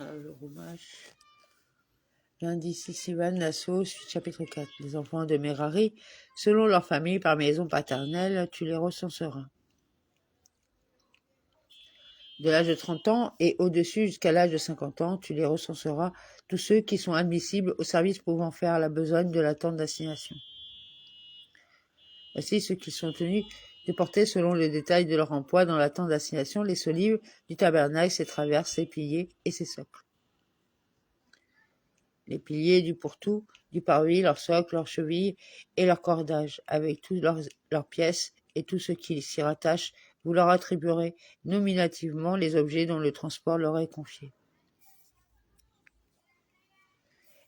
Alors, le roumage. Lundi 6 Sivan, Nassau, chapitre 4. Les enfants de Merari, selon leur famille par maison paternelle, tu les recenseras. De l'âge de 30 ans et au-dessus jusqu'à l'âge de 50 ans, tu les recenseras, tous ceux qui sont admissibles au service pouvant faire la besogne de la tente d'assignation. Voici ceux qui sont tenus de porter selon le détail de leur emploi dans la tente d'assignation les solives du tabernacle, ses traverses, ses piliers et ses socles. Les piliers du pourtour, du parvis, leurs socles, leurs chevilles et leurs cordages, avec toutes leurs pièces et tout ce qui s'y rattache, vous leur attribuerez nominativement les objets dont le transport leur est confié.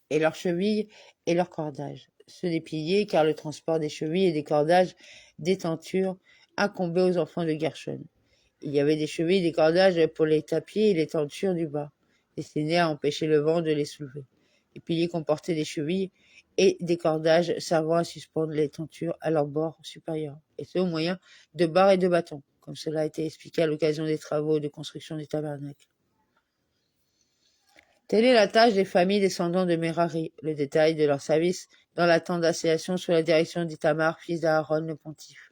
Et leurs chevilles et leurs cordages, ceux des piliers, car le transport des chevilles et des cordages des tentures incombait aux enfants de Gershon. Il y avait des chevilles et des cordages pour les tapis et les tentures du bas, destinés à empêcher le vent de les soulever. Les piliers comportaient des chevilles et des cordages servant à suspendre les tentures à leur bord supérieur, et ce au moyen de barres et de bâtons, comme cela a été expliqué à l'occasion des travaux de construction du tabernacle. Telle est la tâche des familles descendants de Merari, le détail de leur service dans la tente d'assignation sous la direction d'Itamar, fils d'Aaron le pontife.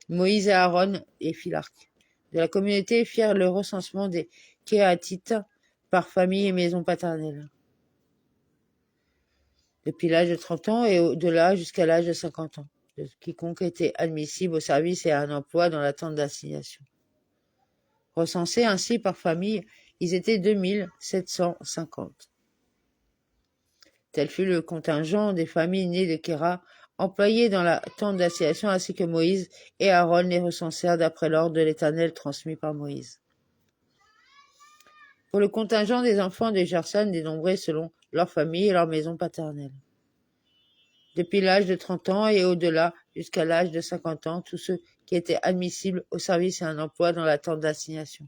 Moïse et Aaron et Philarque de la communauté firent le recensement des Kéhatites par famille et maison paternelle, depuis l'âge de 30 ans et au-delà jusqu'à l'âge de 50 ans, de quiconque était admissible au service et à un emploi dans la tente d'assignation. Recensés ainsi par famille, ils étaient 2750. Tel fut le contingent des familles nées de Kéra, employés dans la tente d'assignation, ainsi que Moïse et Aaron les recensèrent d'après l'ordre de l'Éternel transmis par Moïse. Pour le contingent des enfants de Gershon, dénombrés selon leur famille et leur maison paternelle. Depuis l'âge de 30 ans et au-delà jusqu'à l'âge de 50 ans, tous ceux qui étaient admissibles au service et à un emploi dans la tente d'assignation.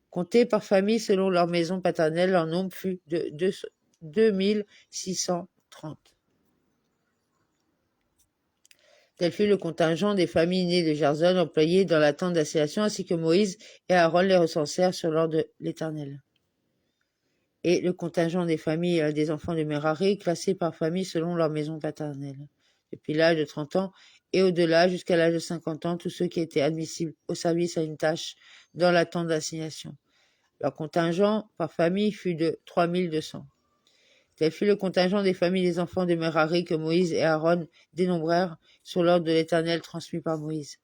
Comptés par famille selon leur maison paternelle, leur nombre fut de 2630. Tel fut le contingent des familles nées de Gershon employés dans la tente d'assignation, ainsi que Moïse et Aaron les recensèrent sur l'ordre de l'Éternel. Et le contingent des familles des enfants de Merari, classés par famille selon leur maison paternelle. Depuis l'âge de 30 ans et au-delà jusqu'à l'âge de 50 ans, tous ceux qui étaient admissibles au service à une tâche dans la tente d'assignation. Leur contingent par famille fut de 3200. Tel fut le contingent des familles des enfants de Merari que Moïse et Aaron dénombrèrent sur l'ordre de l'Éternel transmis par Moïse.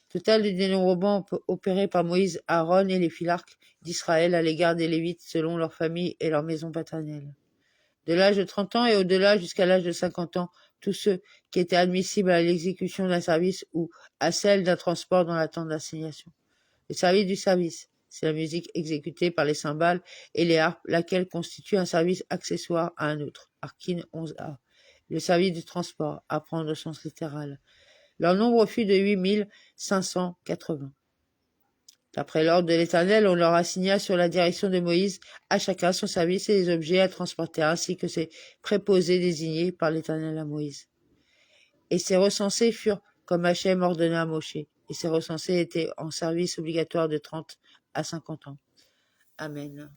Total du dénombrement opéré par Moïse, Aaron et les Philarques d'Israël à l'égard des Lévites selon leur famille et leur maison paternelle. De l'âge de 30 ans et au-delà jusqu'à l'âge de 50 ans, tous ceux qui étaient admissibles à l'exécution d'un service ou à celle d'un transport dans la tente d'assignation. Le service du service, c'est la musique exécutée par les cymbales et les harpes, laquelle constitue un service accessoire à un autre. Arkin 11a. Le service du transport, à prendre au sens littéral. Leur nombre fut de 8580. D'après l'ordre de l'Éternel, on leur assigna sur la direction de Moïse à chacun son service et les objets à transporter, ainsi que ses préposés désignés par l'Éternel à Moïse. Et ces recensés furent comme Hachem ordonna à Moshe, et ces recensés étaient en service obligatoire de 30 à 50 ans. Amen.